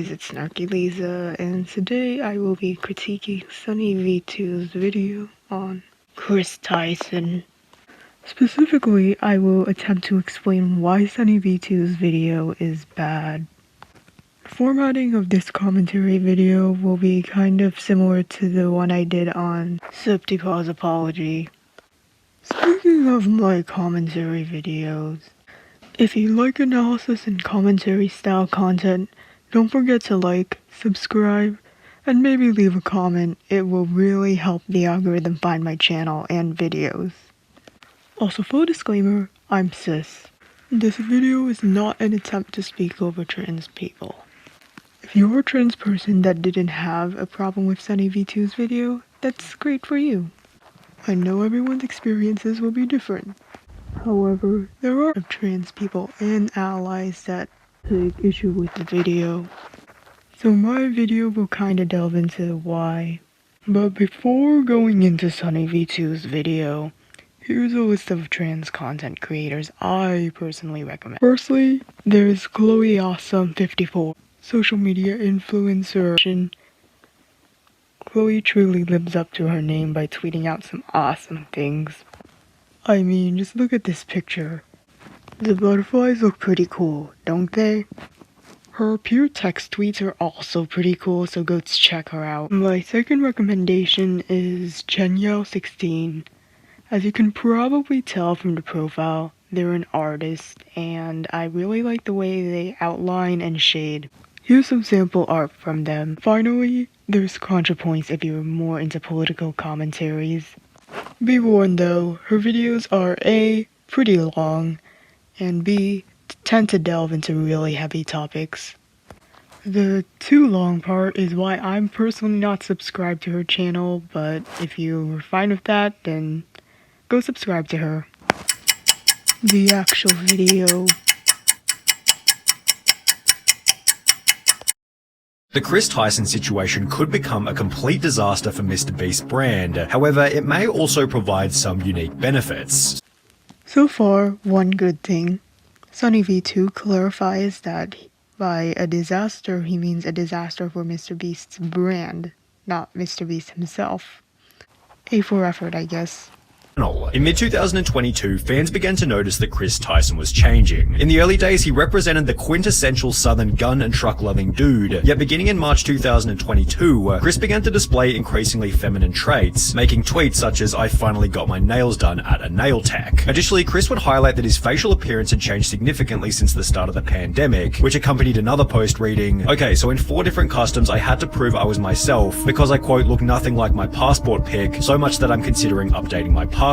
guys, it's Snarky Lisa, and today I will be critiquing SunnyV2’s video on Kris Tyson. Specifically, I will attempt to explain why SunnyV2’s video is bad. The formatting of this commentary video will be kind of similar to the one I did on Septipa's apology. Speaking of my commentary videos, if you like analysis and commentary style content, don't forget to like, subscribe, and maybe leave a comment. It will really help the algorithm find my channel and videos. Also, full disclaimer, I'm cis. This video is not an attempt to speak over trans people. If you're a trans person that didn't have a problem with SunnyV2’s video, that's great for you. I know everyone's experiences will be different. However, there are trans people and allies that take issue with the video. So my video will kinda delve into why. But before going into SunnyV2’s video, here's a list of trans content creators I personally recommend. Firstly, there's Chloe Awesome 54, social media influencer. Chloe truly lives up to her name by tweeting out some awesome things. I mean, just look at this picture. The butterflies look pretty cool, don't they? Her pure text tweets are also pretty cool, so go check her out. My second recommendation is Chenyao16. As you can probably tell from the profile, they're an artist, and I really like the way they outline and shade. Here's some sample art from them. Finally, there's ContraPoints if you're more into political commentaries. Be warned though, her videos are A, pretty long, and B, tend to delve into really heavy topics. The too long part is why I'm personally not subscribed to her channel, but if you're fine with that, then go subscribe to her. The actual video. The Kris Tyson situation could become a complete disaster for MrBeast brand, however it may also provide some unique benefits. So far, one good thing. SunnyV2 clarifies that by a disaster he means a disaster for MrBeast's brand, not MrBeast himself. A for effort, I guess. In mid-2022, fans began to notice that Kris Tyson was changing. In the early days, he represented the quintessential southern gun and truck-loving dude, yet beginning in March 2022, Kris began to display increasingly feminine traits, making tweets such as, "I finally got my nails done at a nail tech." Additionally, Kris would highlight that his facial appearance had changed significantly since the start of the pandemic, which accompanied another post reading, "Okay, so in 4 different customs I had to prove I was myself, because I quote, look nothing like my passport pic, so much that I'm considering updating my passport.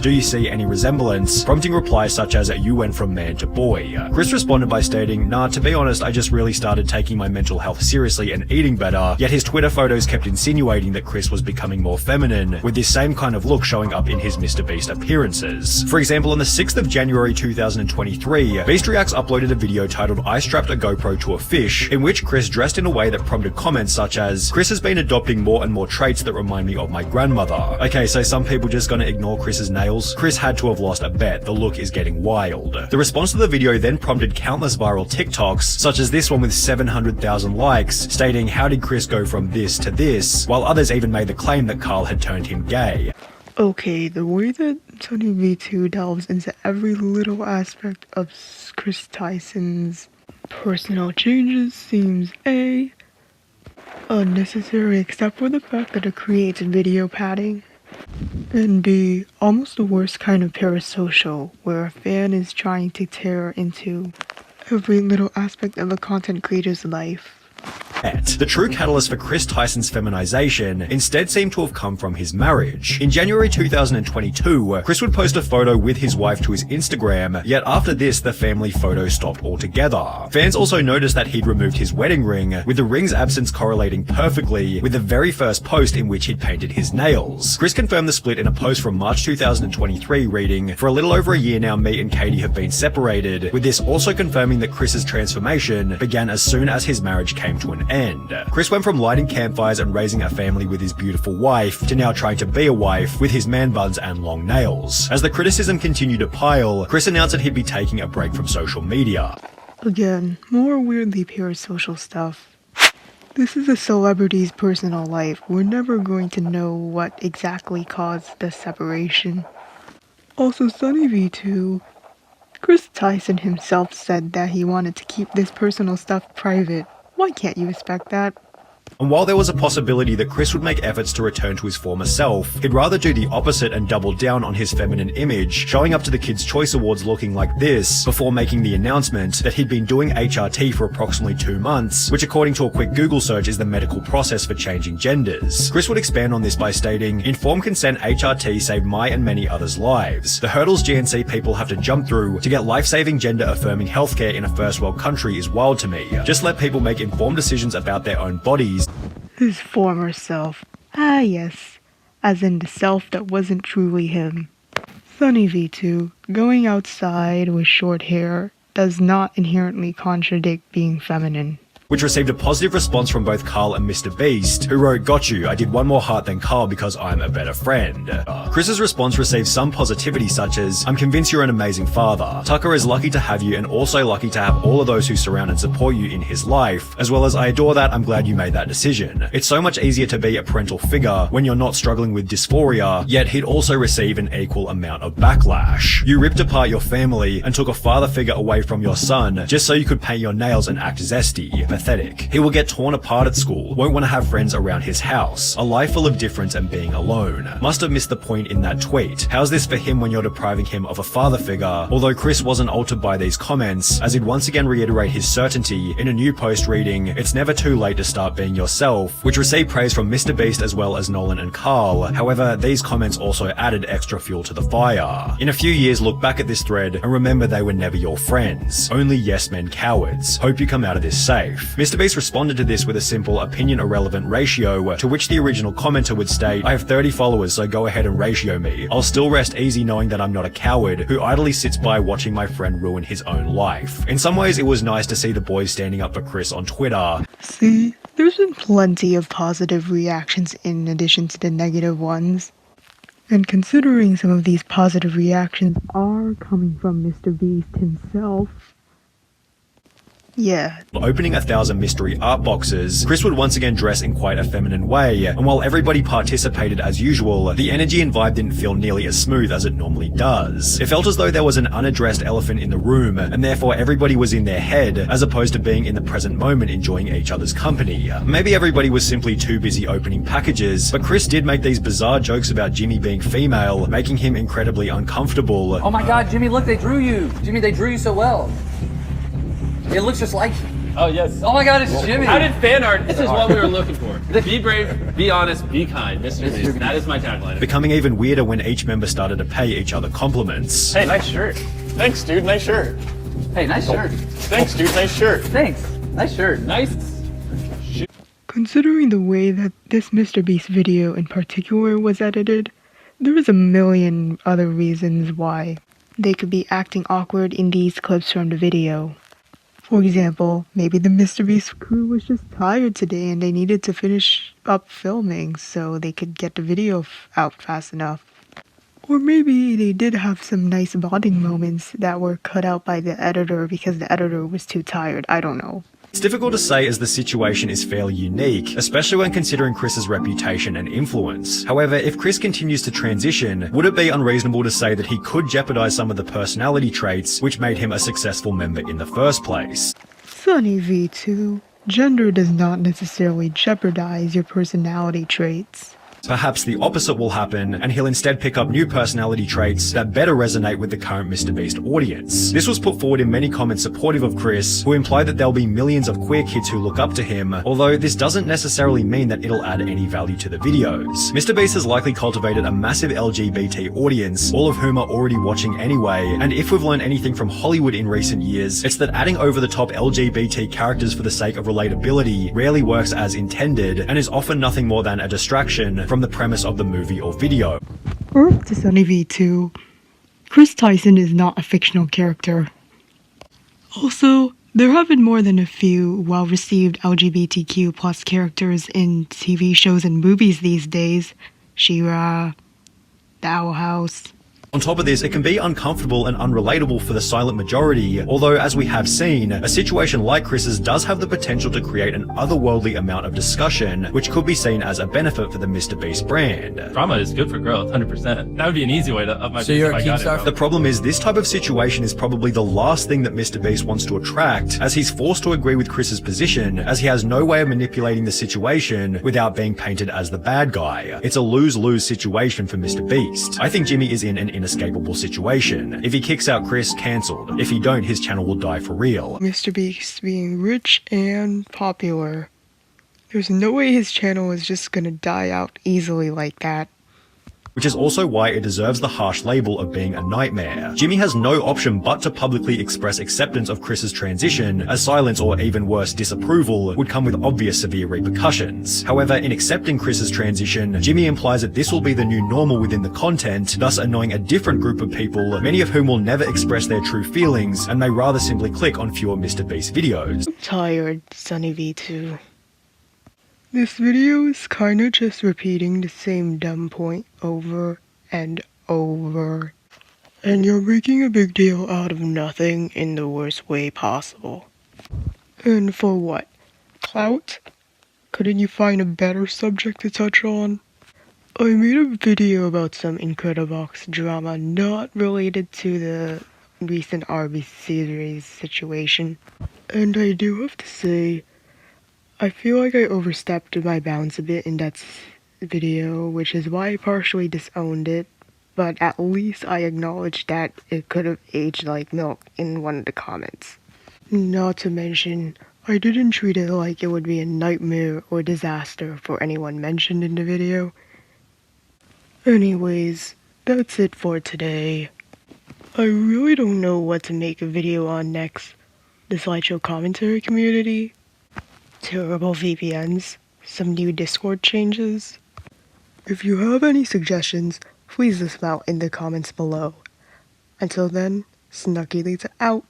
Do you see any resemblance?" Prompting replies such as, "You went from man to boy." Kris responded by stating, "Nah, to be honest, I just really started taking my mental health seriously and eating better," yet his Twitter photos kept insinuating that Kris was becoming more feminine, with this same kind of look showing up in his MrBeast appearances. For example, on the 6th of January 2023, Beast Reacts uploaded a video titled "I strapped a GoPro to a fish," in which Kris dressed in a way that prompted comments such as, "Kris has been adopting more and more traits that remind me of my grandmother." Okay, so some people just gonna ignore Kris's nails? Kris had to have lost a bet. The look is getting wild. The response to the video then prompted countless viral TikToks, such as this one with 700,000 likes, stating, "How did Kris go from this to this?" While others even made the claim that Carl had turned him gay. Okay, the way that SunnyV2 delves into every little aspect of Kris Tyson's personal changes seems A, unnecessary except for the fact that it creates video padding, and B, almost the worst kind of parasocial, where a fan is trying to tear into every little aspect of a content creator's life. The true catalyst for Kris Tyson's feminization instead seemed to have come from his marriage. In January 2022, Kris would post a photo with his wife to his Instagram, yet after this the family photo stopped altogether. Fans also noticed that he'd removed his wedding ring, with the ring's absence correlating perfectly with the very first post in which he'd painted his nails. Kris confirmed the split in a post from March 2023 reading, "For a little over a year now, me and Katie have been separated," with this also confirming that Kris's transformation began as soon as his marriage came to an end. Kris went from lighting campfires and raising a family with his beautiful wife to now trying to be a wife with his man buns and long nails. As the criticism continued to pile, Kris announced that he'd be taking a break from social media. Again, more weirdly parasocial stuff. This is a celebrity's personal life. We're never going to know what exactly caused the separation. Also, SunnyV2, Kris Tyson himself said that he wanted to keep this personal stuff private. Why can't you expect that? And while there was a possibility that Kris would make efforts to return to his former self, he'd rather do the opposite and double down on his feminine image, showing up to the Kids' Choice Awards looking like this, before making the announcement that he'd been doing HRT for approximately 2 months, which according to a quick Google search is the medical process for changing genders. Kris would expand on this by stating, "Informed consent HRT saved my and many others' lives. The hurdles GNC people have to jump through to get life-saving gender-affirming healthcare in a first-world country is wild to me. Just let people make informed decisions about their own bodies." His former self. Ah yes, as in the self that wasn't truly him. SunnyV2, going outside with short hair does not inherently contradict being feminine. Which received a positive response from both Carl and MrBeast, who wrote, "Got you, I did one more heart than Carl because I'm a better friend." Chris's response received some positivity such as, "I'm convinced you're an amazing father. Tucker is lucky to have you and also lucky to have all of those who surround and support you in his life, as well as I adore that, I'm glad you made that decision. It's so much easier to be a parental figure when you're not struggling with dysphoria, yet he'd also receive an equal amount of backlash. You ripped apart your family and took a father figure away from your son just so you could paint your nails and act zesty. Pathetic. He will get torn apart at school, won't want to have friends around his house, a life full of difference and being alone. Must have missed the point in that tweet. How's this for him when you're depriving him of a father figure?" Although Kris wasn't altered by these comments, as he'd once again reiterate his certainty in a new post reading, "It's never too late to start being yourself," which received praise from MrBeast as well as Nolan and Carl. However, these comments also added extra fuel to the fire. In a few years, look back at this thread and remember they were never your friends. Only yes men cowards. Hope you come out of this safe. MrBeast responded to this with a simple opinion irrelevant ratio, to which the original commenter would state, "I have 30 followers, so go ahead and ratio me. I'll still rest easy knowing that I'm not a coward who idly sits by watching my friend ruin his own life." In some ways, it was nice to see the boys standing up for Kris on Twitter. See, there's been plenty of positive reactions in addition to the negative ones. And considering some of these positive reactions are coming from MrBeast himself, yeah. Opening 1,000 mystery art boxes, Kris would once again dress in quite a feminine way, and while everybody participated as usual, the energy and vibe didn't feel nearly as smooth as it normally does. It felt as though there was an unaddressed elephant in the room, and therefore everybody was in their head, as opposed to being in the present moment enjoying each other's company. Maybe everybody was simply too busy opening packages, but Kris did make these bizarre jokes about Jimmy being female, making him incredibly uncomfortable. "Oh my god, Jimmy, look, they drew you! Jimmy, they drew you so well. It looks just like you." Oh, yes. Oh my god, it's Jimmy. How did fan art? This is what we were looking for. Be brave, be honest, be kind. MrBeast. That is my tagline. Becoming even weirder when each member started to pay each other compliments. Hey, nice shirt. Thanks, dude. Nice shirt. Hey, nice shirt. Thanks, dude. Nice shirt. Thanks. Nice shirt. Nice. Considering the way that this MrBeast video in particular was edited, there is a million other reasons why they could be acting awkward in these clips from the video. For example, maybe the MrBeast crew was just tired today and they needed to finish up filming so they could get the video out fast enough. Or maybe they did have some nice bonding moments that were cut out by the editor because the editor was too tired. I don't know. It's difficult to say as the situation is fairly unique, especially when considering Kris's reputation and influence. However, if Kris continues to transition, would it be unreasonable to say that he could jeopardize some of the personality traits which made him a successful member in the first place? SunnyV2, gender does not necessarily jeopardize your personality traits. Perhaps the opposite will happen, and he'll instead pick up new personality traits that better resonate with the current MrBeast audience. This was put forward in many comments supportive of Kris, who implied that there'll be millions of queer kids who look up to him, although this doesn't necessarily mean that it'll add any value to the videos. MrBeast has likely cultivated a massive LGBT audience, all of whom are already watching anyway, and if we've learned anything from Hollywood in recent years, it's that adding over-the-top LGBT characters for the sake of relatability rarely works as intended, and is often nothing more than a distraction from the premise of the movie or video. Earth to SunnyV2, Kris Tyson is not a fictional character. Also, there have been more than a few well-received LGBTQ plus characters in TV shows and movies these days. She-Ra, The Owl House. On top of this, it can be uncomfortable and unrelatable for the silent majority, although as we have seen, a situation like Kris's does have the potential to create an otherworldly amount of discussion, which could be seen as a benefit for the MrBeast brand. Drama is good for growth, 100%. That would be an easy way to up my So you're if a I got Keemstar? it, The problem is this type of situation is probably the last thing that MrBeast wants to attract, as he's forced to agree with Kris's position, as he has no way of manipulating the situation without being painted as the bad guy. It's a lose-lose situation for MrBeast. I think Jimmy is in an inescapable situation. If he kicks out Kris, cancelled. If he don't, his channel will die for real. MrBeast being rich and popular. There's no way his channel is just gonna die out easily like that. Which is also why it deserves the harsh label of being a nightmare. Jimmy has no option but to publicly express acceptance of Kris's transition, as silence or even worse disapproval would come with obvious severe repercussions. However, in accepting Kris's transition, Jimmy implies that this will be the new normal within the content, thus annoying a different group of people, many of whom will never express their true feelings and may rather simply click on fewer MrBeast videos. I'm tired, SunnyV2. This video is kinda just repeating the same dumb point over and over. And you're making a big deal out of nothing in the worst way possible. And for what? Clout? Couldn't you find a better subject to touch on? I made a video about some Incredibox drama not related to the recent RB series situation. And I do have to say, I feel like I overstepped my bounds a bit in that video, which is why I partially disowned it, but at least I acknowledged that it could have aged like milk in one of the comments. Not to mention, I didn't treat it like it would be a nightmare or disaster for anyone mentioned in the video. Anyways, that's it for today. I really don't know what to make a video on next. The slideshow commentary community? Terrible VPNs, some new Discord changes. If you have any suggestions, please list them out in the comments below. Until then, SunnyV2’s out.